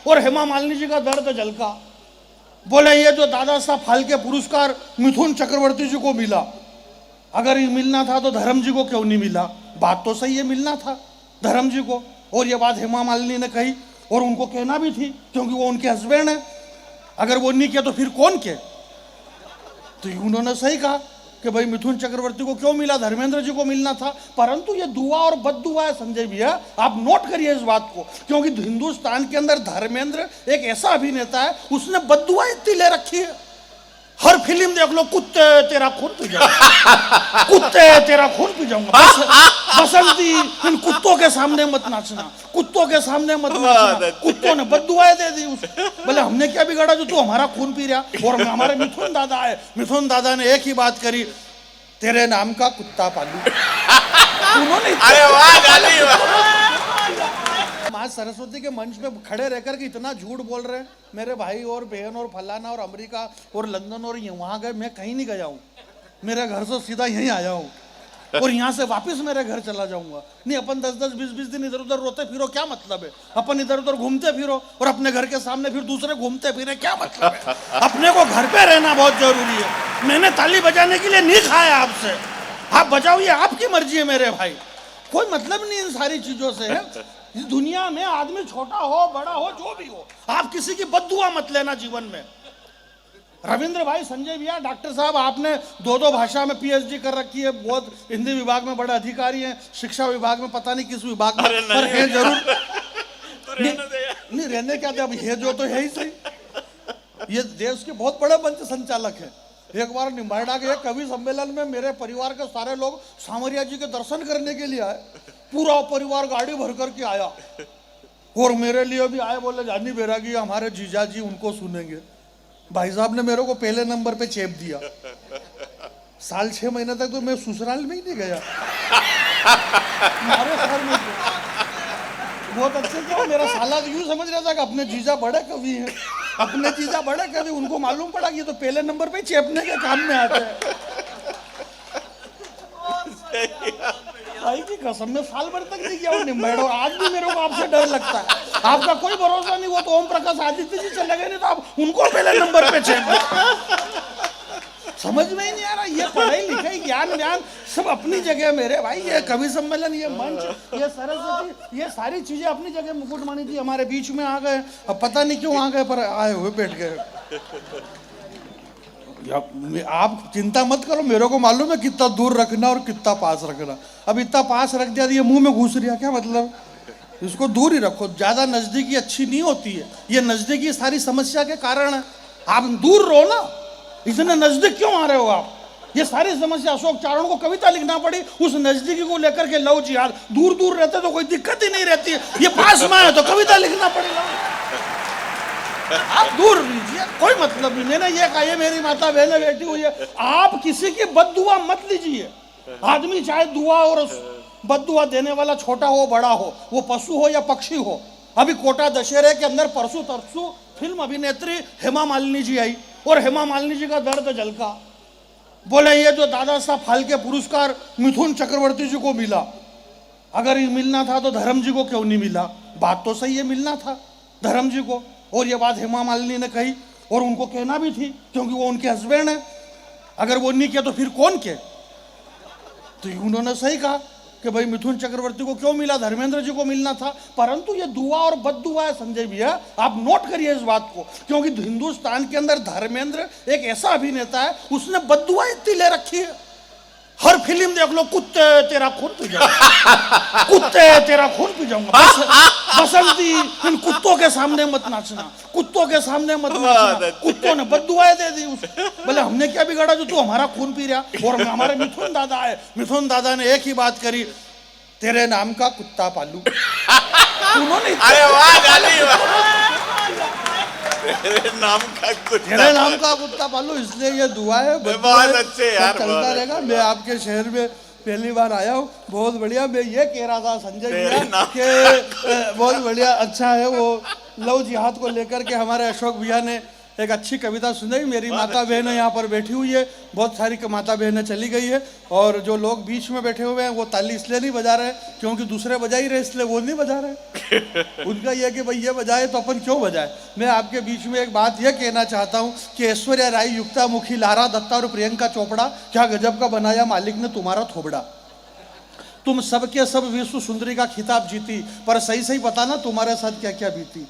और हेमा मालिनी जी का दर्द झलका। बोले ये जो दादा साहब फाल्के पुरस्कार मिथुन चक्रवर्ती जी को मिला, अगर ये मिलना था तो धर्म जी को क्यों नहीं मिला? बात तो सही है, मिलना था धर्म जी को। और ये बात हेमा मालिनी ने कही और उनको कहना भी थी, क्योंकि वो उनके हस्बैंड है। अगर वो नहीं किया तो फिर कौन के? तो उन्होंने सही कहा कि भाई मिथुन चक्रवर्ती को क्यों मिला, धर्मेंद्र जी को मिलना था। परंतु ये दुआ और बद्दुआ है संजय भैया, आप नोट करिए इस बात को, क्योंकि हिंदुस्तान के अंदर धर्मेंद्र एक ऐसा अभिनेता है, उसने बद्दुआ इतनी ले रखी है। हर फिल्म देख लो, कुत्ते तेरा खून पी जाऊंगा, कुत्ते तेरा खून पी जाऊंगा, बसंती इन कुत्तों के सामने मत नाचना, कुत्तों के सामने मत नाचना। कुत्तों ने बद्दुआएं दे दी उसे। बोले हमने क्या बिगाड़ा जो तू हमारा खून पी रहा? और हमारे मिथुन दादा है, मिथुन दादा ने एक ही बात करी, तेरे नाम का कुत्ता पालू। उन्होंने माँ सरस्वती के मंच पे खड़े रहकर के इतना झूठ बोल रहे हैं, मेरे भाई और बहन और फलाना और अमेरिका और लंदन और वहाँ गए, मैं कहीं नहीं गया हूँ। मेरे घर से सीधा यहीं आया हूँ और यहाँ से वापस मेरे घर चला जाऊंगा। नहीं, अपन 10-10, 20-20 दिन इधर उधर रोते फिरो, क्या मतलब है? अपन इधर उधर घूमते फिरो और अपने घर के सामने फिर दूसरे घूमते फिरे, क्या मतलब है? अपने को घर पे रहना बहुत जरूरी है। मैंने ताली बजाने के लिए नहीं खाया आपसे, आप बजाओ, ये आपकी मर्जी है मेरे भाई, कोई मतलब नहीं इन सारी चीजों से है। इस दुनिया में आदमी छोटा हो बड़ा हो जो भी हो, आप किसी की बद्दुआ मत लेना जीवन में। रविंद्र भाई, संजय भैया, डॉक्टर साहब, आपने 2 भाषा में पीएचडी कर रखी है, बहुत हिंदी विभाग में बड़े अधिकारी हैं, शिक्षा विभाग में पता नहीं किस विभाग में, पर है जरूर। नहीं रहने क्या थे, अब ये जो तो है ही सही। ये देश के बहुत बड़े मंच संचालक है। एक बार निम्बाड़ा के कवि सम्मेलन में मेरे परिवार के सारे लोग सामरिया जी के दर्शन करने के लिए आए, पूरा परिवार गाड़ी भर करके आया और मेरे लिए भी आए। बोले जानी बैरागी हमारे जीजा जी, उनको सुनेंगे। भाई साहब ने मेरे को पहले नंबर पे चेप दिया। 6 महीने तक तो मैं ससुराल में ही नहीं गया। हमारे शहर में बहुत अच्छे थे, मेरा साला यूं समझ रहा था कि अपने जीजा बड़े कवि हैं, अपने जीजा बड़े कवि। उनको मालूम पड़ा कि ये तो पहले नंबर पे चेपने के काम में आते हैं। भाई की कसम, मैं साल भर तक नहीं गया हूँ निम्बाड़ो, आज भी मेरे को आपसे डर लगता है। आपका कोई भरोसा नहीं, वो तो ओम प्रकाश आदित्य जी चले गए, नहीं तो आप उनको पहले नंबर पे चेप। समझ में ही नहीं आ रहा, ये पढ़ाई लिखाई ज्ञान व्यान सब अपनी जगह मेरे भाई। ये कवि सम्मेलन, ये मंच, ये सरस्वती, ये सारी चीजें अपनी जगह। मुकुटमणि जी हमारे बीच में आ गए, अब पता नहीं क्यों आ गए, पर आए हुए बैठ गए। आप चिंता मत करो, मेरे को मालूम है कितना दूर रखना और कितना पास रखना। अब इतना पास रख दिया, ये मुंह में घुस रहा, क्या मतलब? इसको दूर ही रखो, ज्यादा नजदीकी अच्छी नहीं होती है। ये नजदीकी सारी समस्या के कारण है, आप दूर रहो ना। इतने नजदीक क्यों आ रहे हो आप? ये सारी समस्या, अशोक चारण को कविता लिखना पड़ी उस नजदीकी को लेकर के। लो जी यार, दूर दूर रहते तो कोई दिक्कत ही नहीं रहती है, ये पास में है तो कविता लिखना पड़ेगा। आप दूर लीजिए, कोई मतलब नहीं। मैंने ये कहा, ये मेरी माता बहनें बैठी हुई है, आप किसी की बद्दुआ मत लीजिए। आदमी चाहे दुआ और बद्दुआ देने वाला छोटा हो बड़ा हो, वो पशु हो या पक्षी हो। अभी कोटा दशहरे के अंदर परसों तरसों फिल्म अभिनेत्री हेमा मालिनी जी आई और हेमा मालिनी जी का दर्द झलका। बोले ये जो दादा साहब फाल्के पुरस्कार मिथुन चक्रवर्ती जी को मिला, अगर ये मिलना था तो धर्म जी को क्यों नहीं मिला? बात तो सही है, मिलना था धर्म जी को। और ये बात हेमा मालिनी ने कही और उनको कहना भी थी, क्योंकि वो उनके हस्बैंड है। अगर वो नहीं किया तो फिर कौन के? तो उन्होंने सही कहा कि भाई मिथुन चक्रवर्ती को क्यों मिला, धर्मेंद्र जी को मिलना था। परंतु ये दुआ और बद्दुआ है संजय भैया, आप नोट करिए इस बात को, क्योंकि हिंदुस्तान के अंदर धर्मेंद्र एक ऐसा अभिनेता है, उसने बद्दुआ इतनी ले रखी है। हर फिल्म देख लो, कुत्ते तेरा खून पी जाऊंगा, कुत्ते तेरा खून पी जाऊंगा, बसंती इन कुत्तों के सामने मत नाचना, कुत्तों के सामने मत नाचना। कुत्तों ने बद्दुआएं दे दी उसे। बोले हमने क्या बिगाड़ा जो तू हमारा खून पी रहा? और हमारे मिथुन दादा है, मिथुन दादा ने एक ही बात करी, तेरे नाम का कुत्ता पालू। उन्होंने तेरे नाम का कुत्ता पालू, इसलिए ये दुआ है। बहुत अच्छे यार, चलता रहेगा। मैं आपके शहर में पहली बार आया हूँ, बहुत बढ़िया। मैं ये कह रहा था संजय भैया कि बहुत बढ़िया, अच्छा है वो लव जिहाद को लेकर के हमारे अशोक भैया ने एक अच्छी कविता सुनाई। मेरी माता बहनें यहाँ पर बैठी हुई है, बहुत सारी माता बहनें चली गई है, और जो लोग बीच में बैठे हुए हैं वो ताली इसलिए नहीं बजा रहे क्योंकि दूसरे बजा ही रहे, इसलिए वो नहीं बजा रहे। उनका यह कि भाई ये बजाए तो अपन क्यों बजाए। मैं आपके बीच में एक बात यह कहना चाहता हूँ कि ऐश्वर्या राय, युक्ता मुखी, लारा दत्ता और प्रियंका चोपड़ा, क्या गजब का बनाया मालिक ने तुम्हारा थोबड़ा। तुम सबके सब विश्व सुंदरी का खिताब जीती, पर सही सही पता ना तुम्हारे साथ क्या क्या बीती।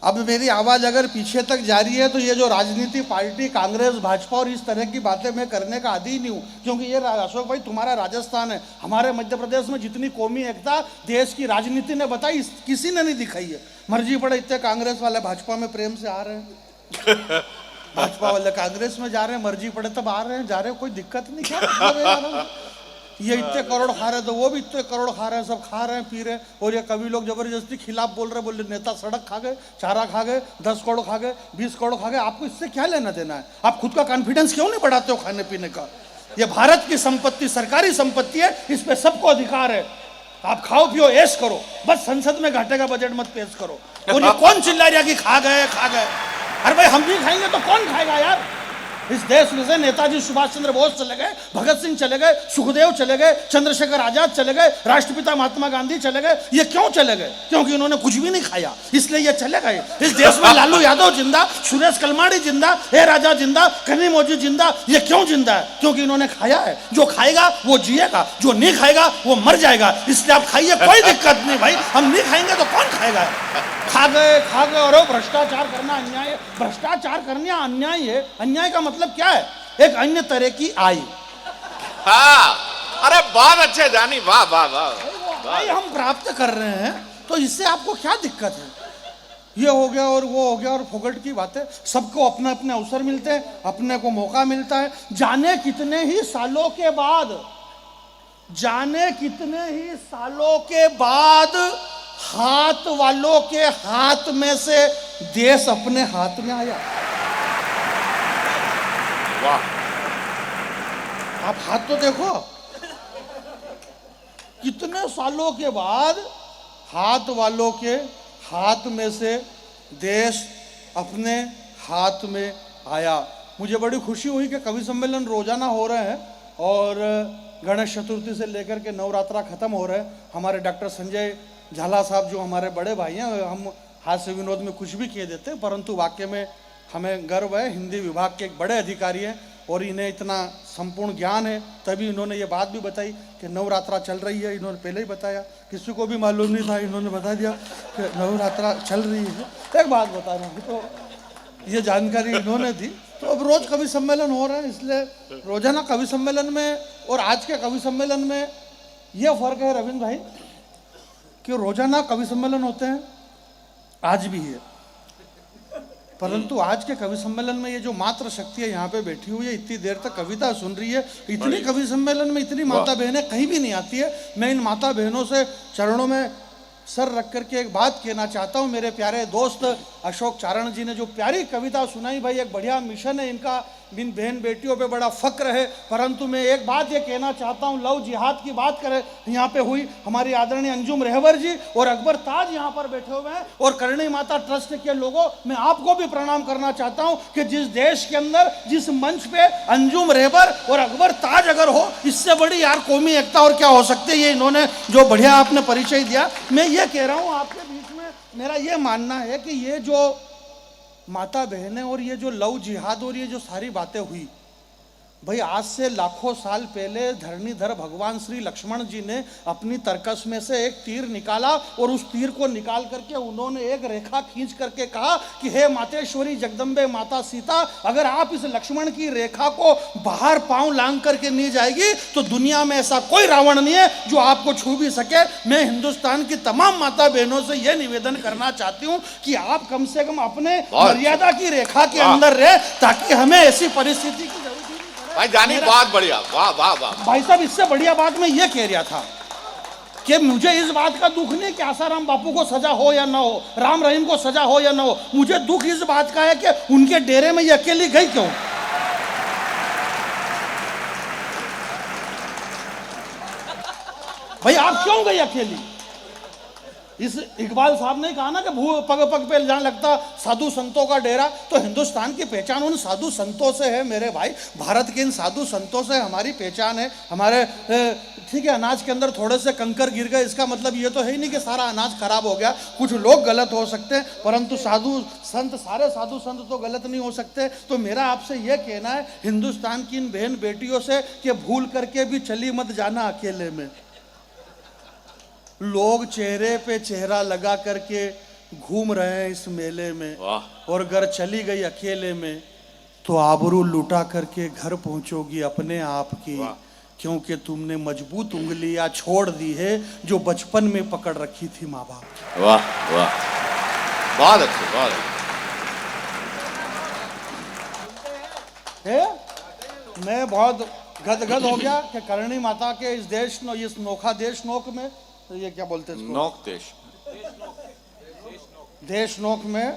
अब मेरी आवाज अगर पीछे तक जा रही है तो ये जो राजनीति पार्टी कांग्रेस भाजपा और इस तरह की बातें मैं करने का आदी ही नहीं हूँ, क्योंकि ये अशोक भाई तुम्हारा राजस्थान है, हमारे मध्य प्रदेश में जितनी कौमी एकता देश की राजनीति ने बताई किसी ने नहीं दिखाई है। मर्जी पड़े इतने कांग्रेस वाले भाजपा में प्रेम से आ रहे हैं, भाजपा वाले कांग्रेस में जा रहे हैं, मर्जी पड़े तब आ रहे हैं, जा रहे हैं, कोई दिक्कत नहीं। क्या मतलब है यार, ये इतने करोड़ खा रहे तो वो भी इतने करोड़ खा रहे हैं, सब खा रहे हैं, पी रहे हैं, और ये कभी लोग जबरदस्ती खिलाफ बोल रहे, बोले नेता सड़क खा गए, चारा खा गए, 10 करोड़ खा गए, 20 करोड़ खा गए। आपको इससे क्या लेना देना है? आप खुद का कॉन्फिडेंस क्यों नहीं बढ़ाते हो खाने पीने का? ये भारत की संपत्ति, सरकारी संपत्ति है, इस पे सबको अधिकार है। आप खाओ पियो ऐश करो, बस संसद में घाटे का बजट मत पेश करो। और ये कौन चिल्ला रहा कि खा गए खा गए? अरे भाई हम भी खाएंगे तो कौन खाएगा यार? इस देश में से नेताजी सुभाष चंद्र बोस चले गए, भगत सिंह चले गए, सुखदेव चले गए, चंद्रशेखर आजाद चले गए, राष्ट्रपिता महात्मा गांधी चले गए। ये क्यों चले गए? क्योंकि इन्होंने कुछ भी नहीं खाया, इसलिए ये चले गए। इस देश में लालू यादव जिंदा, सुरेश कलमाड़ी जिंदा, ए राजा जिंदा, कन्नी मौजी जिंदा। ये क्यों जिंदा है? क्योंकि इन्होंने खाया है। जो खाएगा वो जिएगा, जो नहीं खाएगा वो मर जाएगा। इसलिए आप खाइए, कोई दिक्कत नहीं भाई, हम नहीं खाएंगे तो कौन खाएगा? खा गए खा गए। और भ्रष्टाचार करना अन्याय है, भ्रष्टाचार करना अन्याय है। अन्याय का मतलब क्या है? एक अन्य तरह की आय। हाँ, अरे बहुत अच्छे जानी, वाह वाह वाह। भाई हम प्राप्त कर रहे हैं तो इससे आपको क्या दिक्कत है? ये हो गया और वो हो गया और फोकट की बातें। सबको अपने अपने अवसर मिलते हैं, अपने को मौका मिलता है। जाने कितने ही सालों के बाद, जाने कितने ही सालों के बाद हाथ वालों के हाथ में से देश अपने हाथ में आया। वाह, आप हाथ तो देखो, कितने सालों के बाद हाथ वालों के हाथ में से देश अपने हाथ में आया। मुझे बड़ी खुशी हुई कि कवि सम्मेलन रोजाना हो रहे हैं और गणेश चतुर्थी से लेकर के नवरात्रा खत्म हो रहे हैं। हमारे डॉक्टर संजय झाला साहब जो हमारे बड़े भाई हैं, हम हास्य विनोद में कुछ भी कह देते हैं, परंतु वाकई में हमें गर्व है। हिंदी विभाग के एक बड़े अधिकारी हैं और इन्हें इतना संपूर्ण ज्ञान है, तभी इन्होंने ये बात भी बताई कि नवरात्रा चल रही है। इन्होंने पहले ही बताया, किसी को भी मालूम नहीं था, इन्होंने बता दिया कि नवरात्रा चल रही है। एक बात बता रहा हूँ, तो ये जानकारी इन्होंने दी। तो अब रोज कवि सम्मेलन हो रहा है, इसलिए रोजाना कवि सम्मेलन में और आज के कवि सम्मेलन में ये फर्क है रविंद्र भाई कि रोजाना कवि सम्मेलन होते हैं, आज भी है, परंतु आज के कवि सम्मेलन में ये जो मात्र शक्ति है यहाँ पे बैठी हुई है, इतनी देर तक कविता सुन रही है, इतनी कवि सम्मेलन में इतनी माता बहनें कहीं भी नहीं आती है। मैं इन माता बहनों से चरणों में सर रख करके एक बात कहना चाहता हूँ। मेरे प्यारे दोस्त अशोक चारण जी ने जो प्यारी कविता सुनाई, भाई एक बढ़िया मिशन है इनका, इन बहन बेटियों पे बड़ा फक्र है। परंतु मैं एक बात ये कहना चाहता हूँ, लव जिहाद की बात करें यहाँ पे हुई, हमारी आदरणीय अंजुम रहवर जी और अकबर ताज यहाँ पर बैठे हुए हैं, और करणी माता ट्रस्ट के लोगों, मैं आपको भी प्रणाम करना चाहता हूँ कि जिस देश के अंदर, जिस मंच पे अंजुम रहवर और अकबर ताज अगर हो, इससे बड़ी यार कौमी एकता और क्या हो सकती है। ये इन्होंने जो बढ़िया आपने परिचय दिया, मैं ये कह रहा हूँ आपके बीच में, मेरा ये मानना है कि ये जो माता बहनें और ये जो लव जिहाद और ये जो सारी बातें हुई, भाई आज से लाखों साल पहले धरणीधर भगवान श्री लक्ष्मण जी ने अपनी तरकस में से एक तीर निकाला और उस तीर को निकाल करके उन्होंने एक रेखा खींच करके कहा कि हे मातेश्वरी जगदम्बे माता सीता, अगर आप इस लक्ष्मण की रेखा को बाहर पांव लांग करके नहीं जाएगी तो दुनिया में ऐसा कोई रावण नहीं है जो आपको छू भी सके। मैं हिंदुस्तान की तमाम माता बहनों से यह निवेदन करना चाहती हूँ कि आप कम से कम अपने मर्यादा की रेखा के अंदर रहे, ताकि हमें ऐसी परिस्थिति की भाई जानी, बहुत बढ़िया, वाह वाह वाह। भाई साहब, इससे बढ़िया बात मैं ये कह रहा था कि मुझे इस बात का दुख नहीं कि आसाराम बापू को सजा हो या ना हो, राम रहीम को सजा हो या ना हो, मुझे दुख इस बात का है कि उनके डेरे में ये अकेली गई क्यों। भाई आप क्यों गई अकेली? इस इकबाल साहब ने कहा ना कि भू पग पग पे जहाँ लगता साधु संतों का डेरा, तो हिंदुस्तान की पहचान उन साधु संतों से है मेरे भाई। भारत के इन साधु संतों से हमारी पहचान है। हमारे ठीक है, अनाज के अंदर थोड़े से कंकर गिर गए, इसका मतलब ये तो है ही नहीं कि सारा अनाज खराब हो गया। कुछ लोग गलत हो सकते हैं, परंतु साधु संत, सारे साधु संत तो गलत नहीं हो सकते। तो मेरा आपसे यह कहना है हिंदुस्तान की इन बहन बेटियों से कि भूल करके भी चली मत जाना अकेले में। लोग चेहरे पे चेहरा लगा करके घूम रहे हैं इस मेले में, और अगर चली गई अकेले में तो आबरू लुटा करके घर पहुंचोगी अपने आप की, क्योंकि तुमने मजबूत उंगलियां छोड़ दी है जो बचपन में पकड़ रखी थी माँ बाप। वाह वाह, बहुत अच्छे, बहुत अच्छे। मैं बहुत गदगद हो गया कि करणी माता के इस देश, इस नोखा देश नोक में, ये क्या बोलते हैं इसको, नोक देश, देश नोक में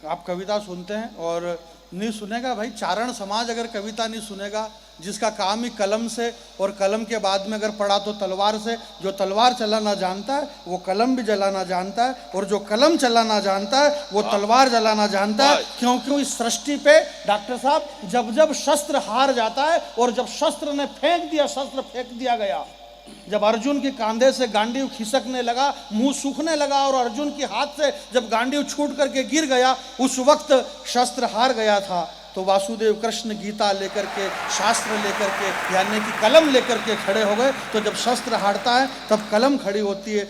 आप कविता सुनते हैं और नहीं सुनेगा भाई, चारण समाज अगर कविता नहीं सुनेगा, जिसका काम ही कलम से, और कलम के बाद में अगर पढ़ा तो तलवार से, जो तलवार चलाना जानता है वो कलम भी जलाना जानता है, और जो कलम चलाना जानता है वो तलवार जलाना जानता है। क्योंकि इस सृष्टि पे डॉक्टर साहब, जब जब शस्त्र हार जाता है, और जब शस्त्र ने शस्त्र फेंक दिया गया, जब अर्जुन के कांधे से गांडीव खिसकने लगा, मुंह सूखने लगा, और अर्जुन के हाथ से जब गांडीव छूट करके गिर गया, उस वक्त शस्त्र हार गया था। तो वासुदेव कृष्ण गीता लेकर के, शास्त्र लेकर के, यानी कि कलम लेकर के खड़े हो गए। तो जब शस्त्र हारता है तब कलम खड़ी होती है।